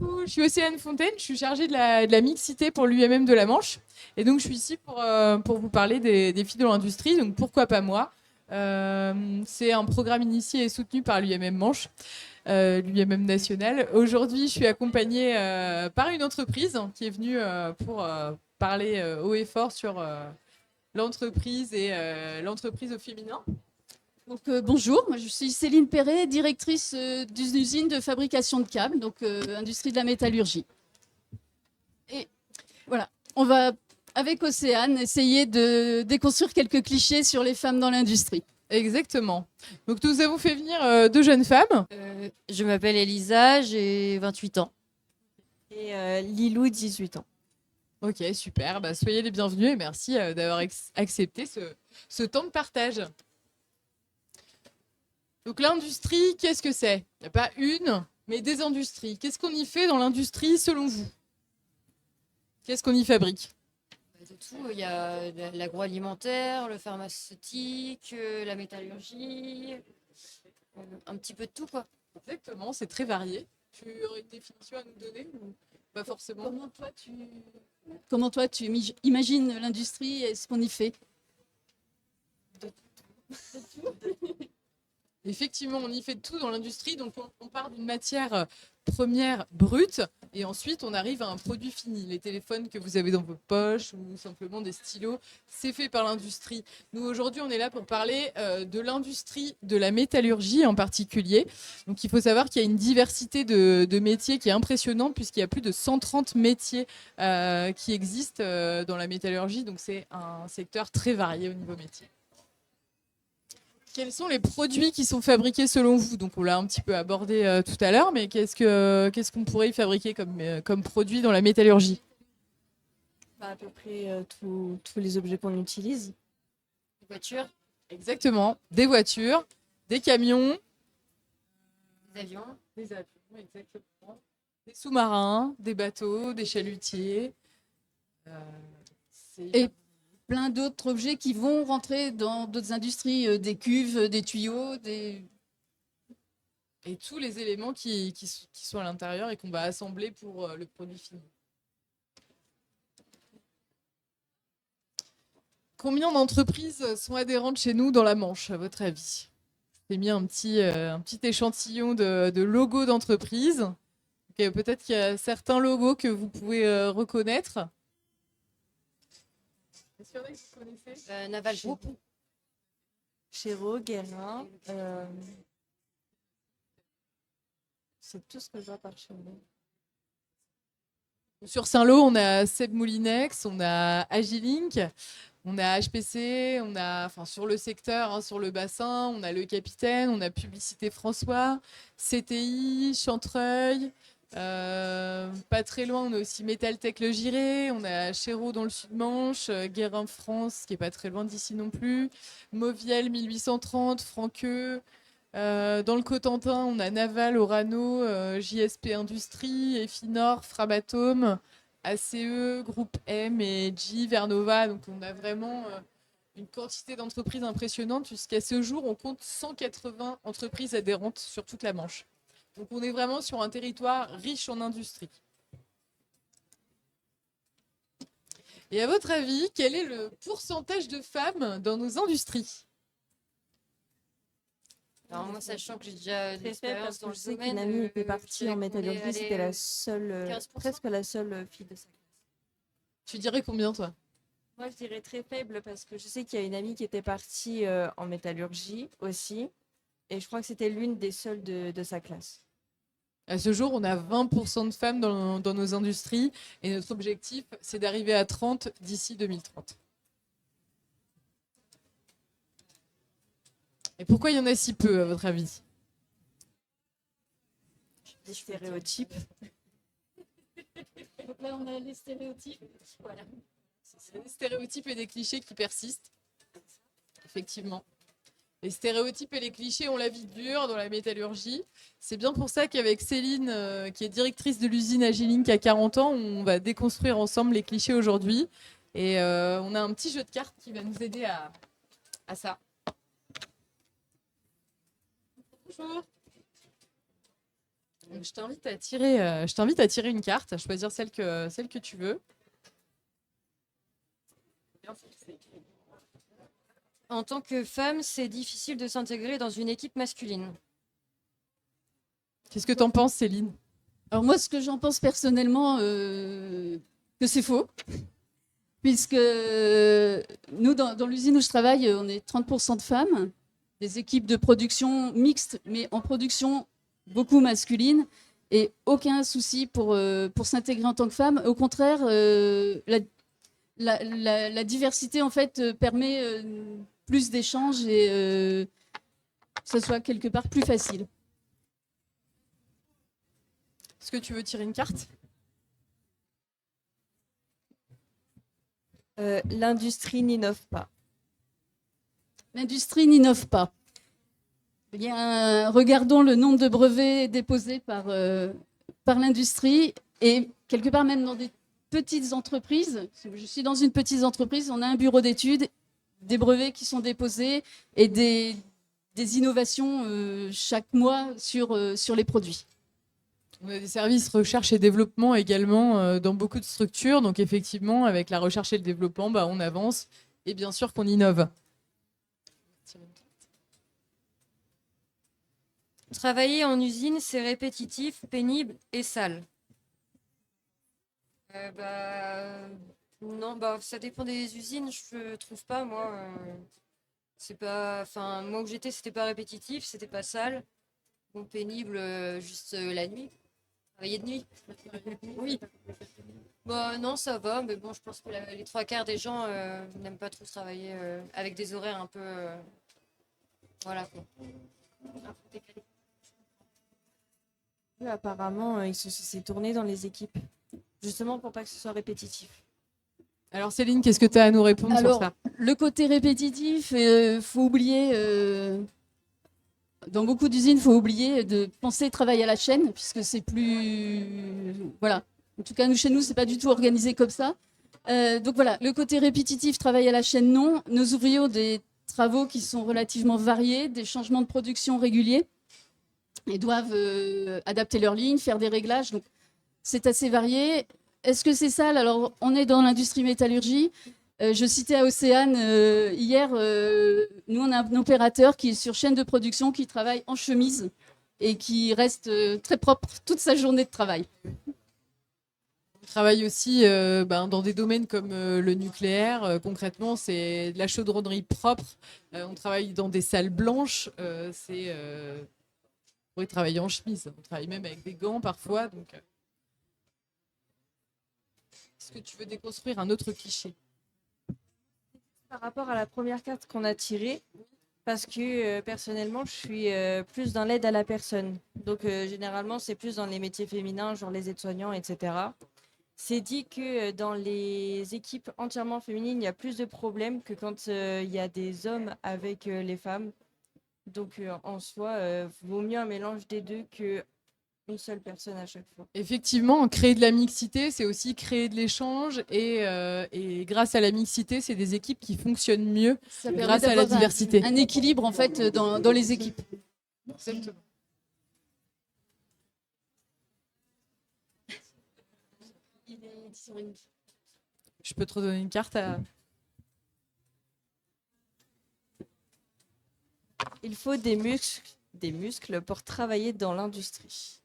coup, je suis Océane Fontaine, je suis chargée de la mixité pour l'UMM de la Manche. Et donc, je suis ici pour vous parler des filles de l'industrie. Donc, pourquoi pas moi. C'est un programme initié et soutenu par l'UMM Manche, l'UMM national. Aujourd'hui, je suis accompagnée par une entreprise qui est venue pour parler haut et fort sur l'entreprise et l'entreprise au féminin. Donc, bonjour, moi je suis Céline Perret, directrice d'une usine de fabrication de câbles, donc industrie de la métallurgie. Et voilà, on va avec Océane essayer de déconstruire quelques clichés sur les femmes dans l'industrie. Exactement. Donc nous avons fait venir deux jeunes femmes. Je m'appelle Elisa, j'ai 28 ans. Et Lilou, 18 ans. Ok, super. Bah, soyez les bienvenus et merci d'avoir accepté ce temps de partage. Donc l'industrie, qu'est-ce que c'est? Il n'y a pas une, mais des industries. Qu'est-ce qu'on y fait dans l'industrie selon vous? Qu'est-ce qu'on y fabrique? De tout, il y a l'agroalimentaire, le pharmaceutique, la métallurgie, un petit peu de tout, quoi. Exactement, c'est très varié. Tu aurais une définition à nous donner ou pas forcément? Comment toi tu imagines l'industrie et ce qu'on y fait? Effectivement, on y fait de tout dans l'industrie. Donc, on part d'une matière première brute et ensuite, on arrive à un produit fini. Les téléphones que vous avez dans vos poches ou simplement des stylos, c'est fait par l'industrie. Nous, aujourd'hui, on est là pour parler de l'industrie de la métallurgie en particulier. Donc, il faut savoir qu'il y a une diversité de métiers qui est impressionnante puisqu'il y a plus de 130 métiers qui existent dans la métallurgie. Donc, c'est un secteur très varié au niveau métier. Quels sont les produits qui sont fabriqués selon vous? Donc on l'a un petit peu abordé tout à l'heure, mais qu'est-ce qu'on pourrait y fabriquer comme produit dans la métallurgie? À peu près tous les objets qu'on utilise. Des voitures, Exactement. Des voitures, des camions, des avions. exactement. Des sous-marins, des bateaux, des chalutiers. Et plein d'autres objets qui vont rentrer dans d'autres industries, des cuves, des tuyaux, et tous les éléments qui sont à l'intérieur et qu'on va assembler pour le produit fini. Combien d'entreprises sont adhérentes chez nous dans la Manche, à votre avis? J'ai mis un petit échantillon de logos d'entreprises. Peut-être qu'il y a certains logos que vous pouvez reconnaître. Est-ce qu'il y en a que vous connaissez? Naval Group. Chéreau, Guérin. C'est tout ce que je vois par chez nous. Sur Saint-Lô, on a Seb Moulinex, on a Agilink, on a HPC, on a, enfin, sur le secteur, hein, sur le bassin, on a Le Capitaine, on a Publicité François, CTI, Chantreuil. Pas très loin, on a aussi Metaltech Le Giré, on a Chéreau dans le Sud-Manche, Guérin France, qui est pas très loin d'ici non plus, Mauviel 1830, Franqueux. Dans le Cotentin, on a Naval, Orano, JSP Industrie, Efinor, Framatome, ACE, Groupe M et G, Vernova. Donc on a vraiment une quantité d'entreprises impressionnante. Jusqu'à ce jour, on compte 180 entreprises adhérentes sur toute la Manche. Donc on est vraiment sur un territoire riche en industrie. Et à votre avis, quel est le pourcentage de femmes dans nos industries? Alors moi, sachant que j'ai déjà de Très faible parce l'expérience que dans je le sais domaine, qu'une amie était partie en je dirais qu'on métallurgie, est c'était la allé seule, 15%. presque la seule fille de sa classe. Tu dirais combien, toi? Moi, je dirais très faible parce que je sais qu'il y a une amie qui était partie en métallurgie aussi. Et je crois que c'était l'une des seules de sa classe. À ce jour, on a 20% de femmes dans nos industries et notre objectif, c'est d'arriver à 30 d'ici 2030. Et pourquoi il y en a si peu, à votre avis? Des stéréotypes. Donc là, on a les stéréotypes. Voilà. C'est des stéréotypes et des clichés qui persistent. Effectivement. Les stéréotypes et les clichés ont la vie dure dans la métallurgie. C'est bien pour ça qu'avec Céline, qui est directrice de l'usine Agilink à 40 ans, on va déconstruire ensemble les clichés aujourd'hui. Et on a un petit jeu de cartes qui va nous aider à ça. Bonjour. Je t'invite à tirer une carte, à choisir celle que tu veux. En tant que femme, c'est difficile de s'intégrer dans une équipe masculine. Qu'est-ce que t'en penses, Céline? Alors moi, ce que j'en pense personnellement, que c'est faux, puisque nous, dans l'usine où je travaille, on est 30% de femmes, des équipes de production mixtes, mais en production beaucoup masculine, et aucun souci pour s'intégrer en tant que femme. Au contraire, la diversité, en fait, permet plus d'échanges et que ce soit quelque part plus facile. Est-ce que tu veux tirer une carte? L'industrie n'innove pas. L'industrie n'innove pas. Eh bien, regardons le nombre de brevets déposés par l'industrie et quelque part même dans des petites entreprises. Je suis dans une petite entreprise, on a un bureau d'études, des brevets qui sont déposés et des innovations chaque mois sur les produits. On a des services recherche et développement également dans beaucoup de structures. Donc effectivement, avec la recherche et le développement, on avance et bien sûr qu'on innove. Travailler en usine, c'est répétitif, pénible et sale. Non, ça dépend des usines, je trouve pas, moi. C'est pas, enfin, moi où j'étais, c'était pas répétitif, c'était pas sale. Bon, pénible, juste la nuit. Travailler de nuit. Oui. Non, ça va, mais bon, je pense que les trois quarts des gens n'aiment pas trop travailler avec des horaires un peu. Voilà quoi. Apparemment, il s'est tourné dans les équipes, justement pour pas que ce soit répétitif. Alors Céline, qu'est-ce que tu as à nous répondre sur ça? Le côté répétitif, faut oublier, dans beaucoup d'usines, il faut oublier de penser travail à la chaîne, puisque c'est plus... Voilà. En tout cas, chez nous, c'est pas du tout organisé comme ça. Donc voilà, le côté répétitif, travail à la chaîne, non. Nos ouvriers ont des travaux qui sont relativement variés, des changements de production réguliers. Ils doivent adapter leur ligne, faire des réglages. Donc, c'est assez varié. Est-ce que c'est sale? Alors, on est dans l'industrie métallurgie. Je citais à Océane hier, nous, on a un opérateur qui est sur chaîne de production, qui travaille en chemise et qui reste très propre toute sa journée de travail. On travaille aussi dans des domaines comme le nucléaire. Concrètement, c'est de la chaudronnerie propre. On travaille dans des salles blanches. On pourrait travailler en chemise. On travaille même avec des gants parfois. Donc, est-ce que tu veux déconstruire un autre cliché? Par rapport à la première carte qu'on a tirée, parce que personnellement, je suis plus dans l'aide à la personne. Donc, généralement, c'est plus dans les métiers féminins, genre les aides-soignants, etc. C'est dit que dans les équipes entièrement féminines, il y a plus de problèmes que quand il y a des hommes avec les femmes. Donc, en soi, vaut mieux un mélange des deux qu'une seule personne à chaque fois. Effectivement, créer de la mixité, c'est aussi créer de l'échange. Et grâce à la mixité, c'est des équipes qui fonctionnent mieux grâce à la diversité. Un équilibre, en fait, dans les équipes. Exactement. Je peux te redonner une carte à... Il faut des muscles pour travailler dans l'industrie.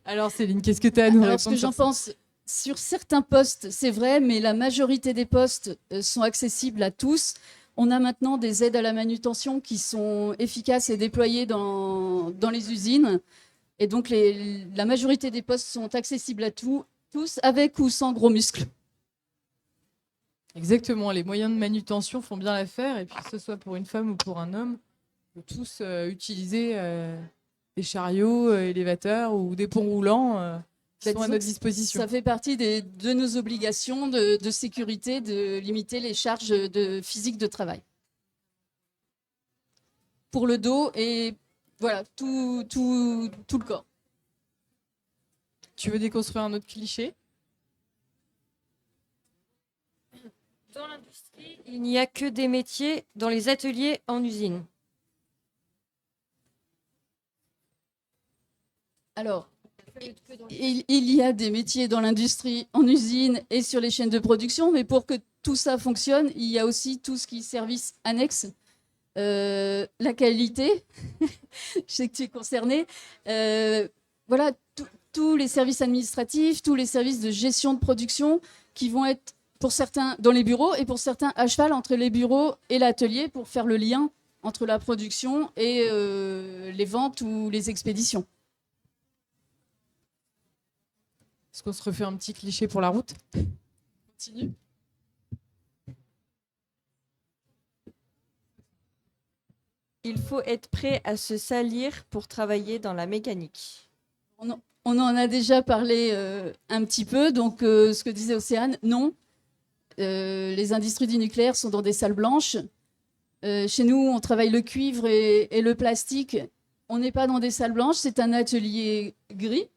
Alors Céline, qu'est-ce que tu as à nous répondre? Alors, ce que j'en pense, sur certains postes, c'est vrai, mais la majorité des postes sont accessibles à tous. On a maintenant des aides à la manutention qui sont efficaces et déployées dans les usines. Et donc, la majorité des postes sont accessibles à tous, avec ou sans gros muscles. Exactement, les moyens de manutention font bien l'affaire. Et puis, que ce soit pour une femme ou pour un homme, on peut tous utiliser des chariots, élévateurs ou des ponts roulants qui sont à notre disposition. Ça fait partie de nos obligations de sécurité, de limiter les charges physiques de travail. Pour le dos et voilà, tout le corps. Tu veux déconstruire un autre cliché? Dans l'industrie, il n'y a que des métiers dans les ateliers en usine. Alors, il y a des métiers dans l'industrie, en usine et sur les chaînes de production, mais pour que tout ça fonctionne, il y a aussi tout ce qui est service annexe. La qualité, je sais que tu es concerné. Voilà, tous les services administratifs, tous les services de gestion de production qui vont être pour certains dans les bureaux et pour certains à cheval entre les bureaux et l'atelier pour faire le lien entre la production et les ventes ou les expéditions. Est-ce qu'on se refait un petit cliché pour la route? Continue. Il faut être prêt à se salir pour travailler dans la mécanique. On en a déjà parlé un petit peu, donc ce que disait Océane, non. Les industries du nucléaire sont dans des salles blanches. Chez nous, on travaille le cuivre et le plastique. On n'est pas dans des salles blanches, c'est un atelier gris.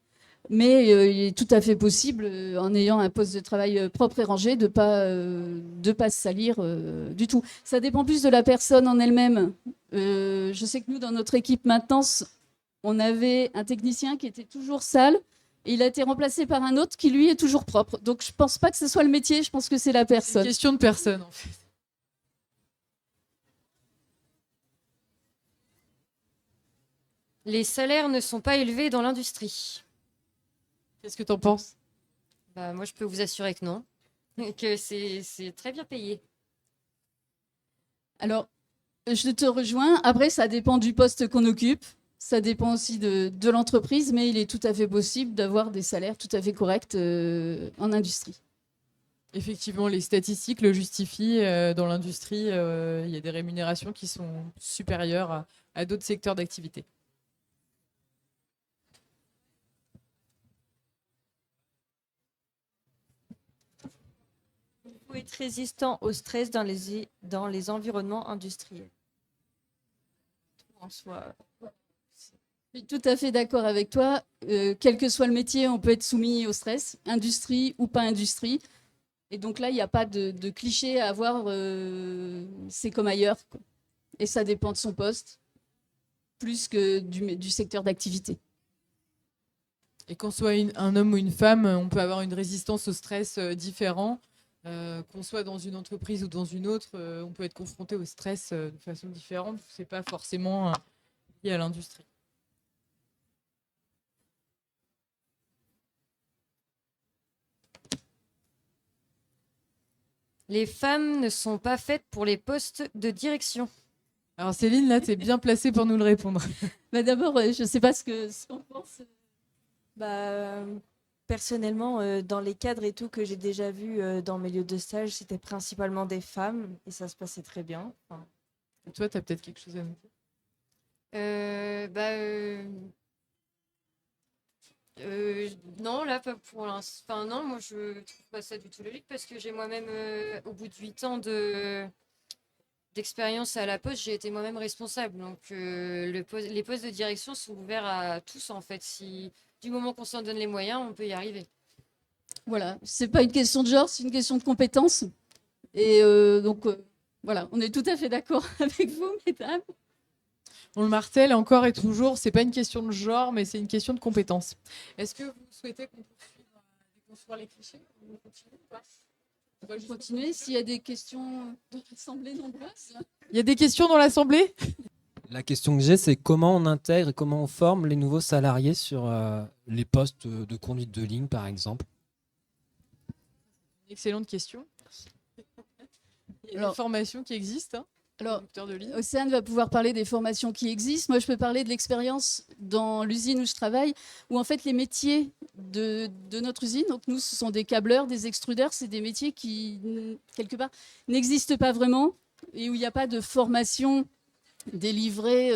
Mais il est tout à fait possible, en ayant un poste de travail propre et rangé, de pas se salir du tout. Ça dépend plus de la personne en elle-même. Je sais que nous, dans notre équipe maintenance, on avait un technicien qui était toujours sale et il a été remplacé par un autre qui, lui, est toujours propre. Donc, je ne pense pas que ce soit le métier, je pense que c'est la C'est personne. une question de personne, en fait. Les salaires ne sont pas élevés dans l'industrie. Qu'est-ce que tu en penses? Bah, moi, je peux vous assurer que non. Et que c'est très bien payé. Alors, je te rejoins. Après, ça dépend du poste qu'on occupe. Ça dépend aussi de l'entreprise, mais il est tout à fait possible d'avoir des salaires tout à fait corrects en industrie. Effectivement, les statistiques le justifient. Dans l'industrie, il y a des rémunérations qui sont supérieures à d'autres secteurs d'activité. Il faut être résistant au stress dans les environnements industriels. En soi, Je suis tout à fait d'accord avec toi. Quel que soit le métier, on peut être soumis au stress, industrie ou pas industrie. Et donc là, il n'y a pas de cliché à avoir, c'est comme ailleurs, quoi. Et ça dépend de son poste, plus que du secteur d'activité. Et qu'on soit un homme ou une femme, on peut avoir une résistance au stress différent. Qu'on soit dans une entreprise ou dans une autre, on peut être confronté au stress de façon différente. C'est pas forcément lié à l'industrie. Les femmes ne sont pas faites pour les postes de direction. Alors Céline, là, tu es bien placée pour nous le répondre. Bah d'abord, je ne sais pas ce qu'on pense. bah, personnellement, dans les cadres et tout que j'ai déjà vus dans mes lieux de stage, c'était principalement des femmes et ça se passait très bien. Enfin, Et toi, tu as peut-être quelque chose à nous dire? Non, là, pas pour l'instant. Enfin, non, moi, je trouve pas ça du tout logique parce que j'ai moi-même, au bout de 8 ans d'expérience à la poste, j'ai été moi-même responsable. Donc, les postes de direction sont ouverts à tous, en fait. Si, du moment qu'on s'en donne les moyens, on peut y arriver. Voilà, c'est pas une question de genre, c'est une question de compétence. Et donc, voilà, on est tout à fait d'accord avec vous, mesdames. On le martèle encore et toujours, c'est pas une question de genre, mais c'est une question de compétence. Est-ce que vous souhaitez qu'on poursuive à déconstruire les clichés? On continue ou pas? On va juste Continuez s'il y a des questions de l'Assemblée nombreuses. Il y a des questions dans l'Assemblée? La question que j'ai, c'est comment on intègre et comment on forme les nouveaux salariés sur les postes de conduite de ligne, par exemple. Excellente question. Il y a Alors- des formations qui existent, hein, Alors, conducteur de ligne. Océane va pouvoir parler des formations qui existent. Moi, je peux parler de l'expérience dans l'usine où je travaille, où en fait les métiers de notre usine, donc nous, ce sont des câbleurs, des extrudeurs, c'est des métiers qui, quelque part, n'existent pas vraiment et où il n'y a pas de formation délivrée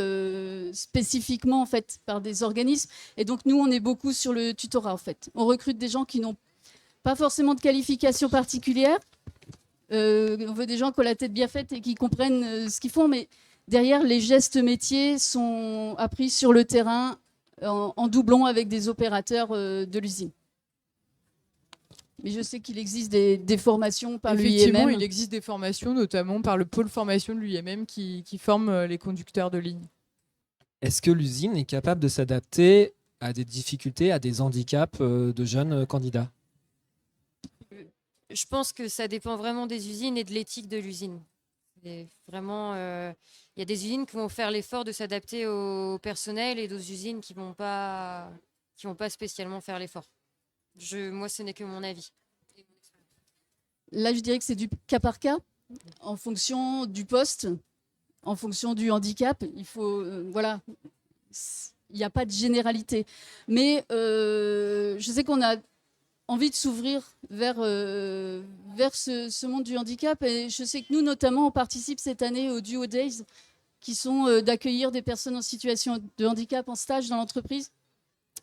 spécifiquement en fait par des organismes. Et donc nous, on est beaucoup sur le tutorat en fait. On recrute des gens qui n'ont pas forcément de qualification particulière. On veut des gens qui ont la tête bien faite et qui comprennent ce qu'ils font, mais derrière, les gestes métiers sont appris sur le terrain en doublon avec des opérateurs de l'usine. Mais je sais qu'il existe des formations par Effectivement, l'UIMM. il existe des formations, notamment par le pôle formation de l'UIMM qui forme les conducteurs de ligne. Est-ce que l'usine est capable de s'adapter à des difficultés, à des handicaps de jeunes candidats? Je pense que ça dépend vraiment des usines et de l'éthique de l'usine. Et vraiment, il y a des usines qui vont faire l'effort de s'adapter au personnel et d'autres usines qui vont pas spécialement faire l'effort. Moi, ce n'est que mon avis. Là, je dirais que c'est du cas par cas, en fonction du poste, en fonction du handicap. Il faut, voilà, il n'y a pas de généralité. Mais je sais qu'on a envie de s'ouvrir vers ce monde du handicap. Et je sais que nous, notamment, on participe cette année aux Duo Days, qui sont d'accueillir des personnes en situation de handicap en stage dans l'entreprise,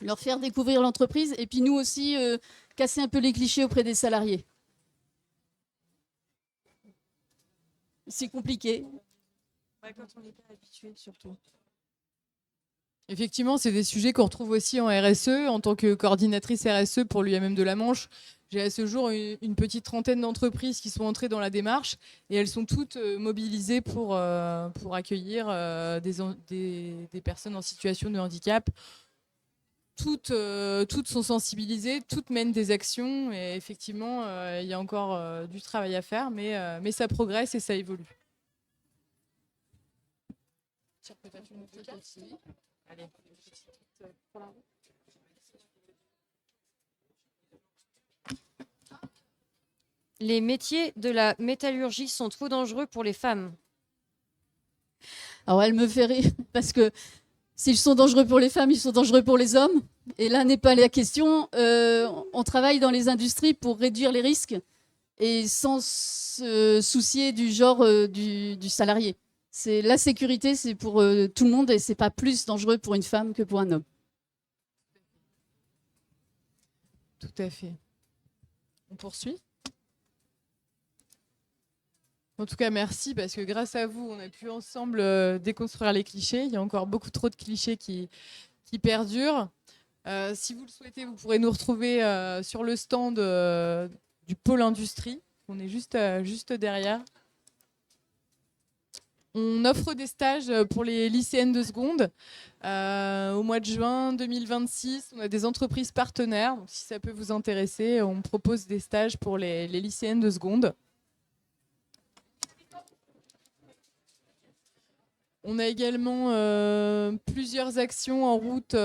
leur faire découvrir l'entreprise, et puis nous aussi, casser un peu les clichés auprès des salariés. C'est compliqué. Ouais, quand on n'est pas habitué, surtout. Effectivement, c'est des sujets qu'on retrouve aussi en RSE. En tant que coordinatrice RSE pour l'UMM de la Manche, j'ai à ce jour une petite trentaine d'entreprises qui sont entrées dans la démarche et elles sont toutes mobilisées pour accueillir des personnes en situation de handicap. Toutes sont sensibilisées, toutes mènent des actions et effectivement, il y a encore du travail à faire, mais ça progresse et ça évolue. Tiens, peut-être une autre carte. Allez, pour la route. Les métiers de la métallurgie sont trop dangereux pour les femmes. Alors, elle me fait rire parce que s'ils sont dangereux pour les femmes, ils sont dangereux pour les hommes. Et là n'est pas la question. On travaille dans les industries pour réduire les risques et sans se soucier du genre du salarié. La sécurité, c'est pour tout le monde et c'est pas plus dangereux pour une femme que pour un homme. Tout à fait. On poursuit ? En tout cas, merci, parce que grâce à vous, on a pu ensemble déconstruire les clichés. Il y a encore beaucoup trop de clichés qui perdurent. Si vous le souhaitez, vous pourrez nous retrouver sur le stand du pôle industrie. On est juste derrière. On offre des stages pour les lycéennes de seconde. Au mois de juin 2026, on a des entreprises partenaires. Donc, si ça peut vous intéresser, on propose des stages pour les lycéennes de seconde. On a également plusieurs actions en route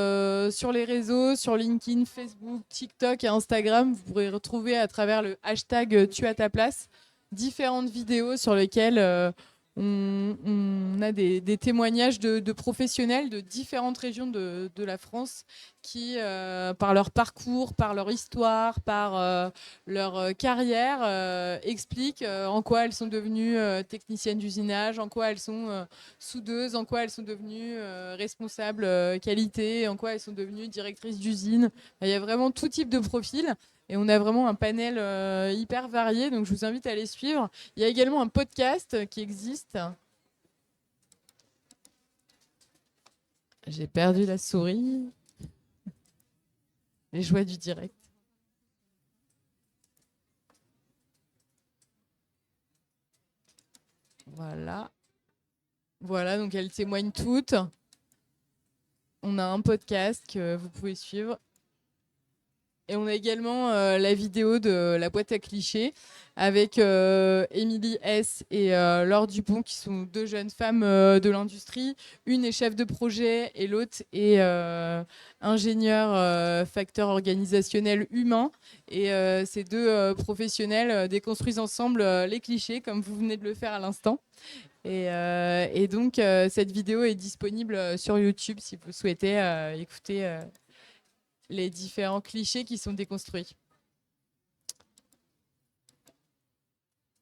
sur les réseaux, sur LinkedIn, Facebook, TikTok et Instagram. Vous pourrez retrouver à travers le hashtag Tu à ta place différentes vidéos sur lesquelles on a des témoignages de professionnels de différentes régions de la France qui, par leur parcours, par leur histoire, par leur carrière, expliquent en quoi elles sont devenues techniciennes d'usinage, en quoi elles sont soudeuses, en quoi elles sont devenues responsables qualité, en quoi elles sont devenues directrices d'usine. Il y a vraiment tout type de profil. Et on a vraiment un panel hyper varié, donc je vous invite à les suivre. Il y a également un podcast qui existe. J'ai perdu la souris. Les joies du direct. Voilà. Voilà, donc elles témoignent toutes. On a un podcast que vous pouvez suivre. Et on a également la vidéo de la boîte à clichés avec Émilie S et Laure Dupont, qui sont deux jeunes femmes de l'industrie. Une est chef de projet et l'autre est ingénieur facteur organisationnel humain. Et ces deux professionnels déconstruisent ensemble les clichés, comme vous venez de le faire à l'instant. Et donc, cette vidéo est disponible sur YouTube si vous souhaitez écouter les différents clichés qui sont déconstruits.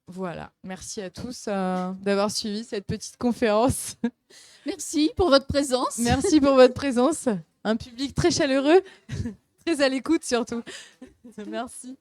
Voilà, merci à tous d'avoir suivi cette petite conférence. Merci pour votre présence. Merci pour votre présence. Un public très chaleureux, très à l'écoute surtout. Merci.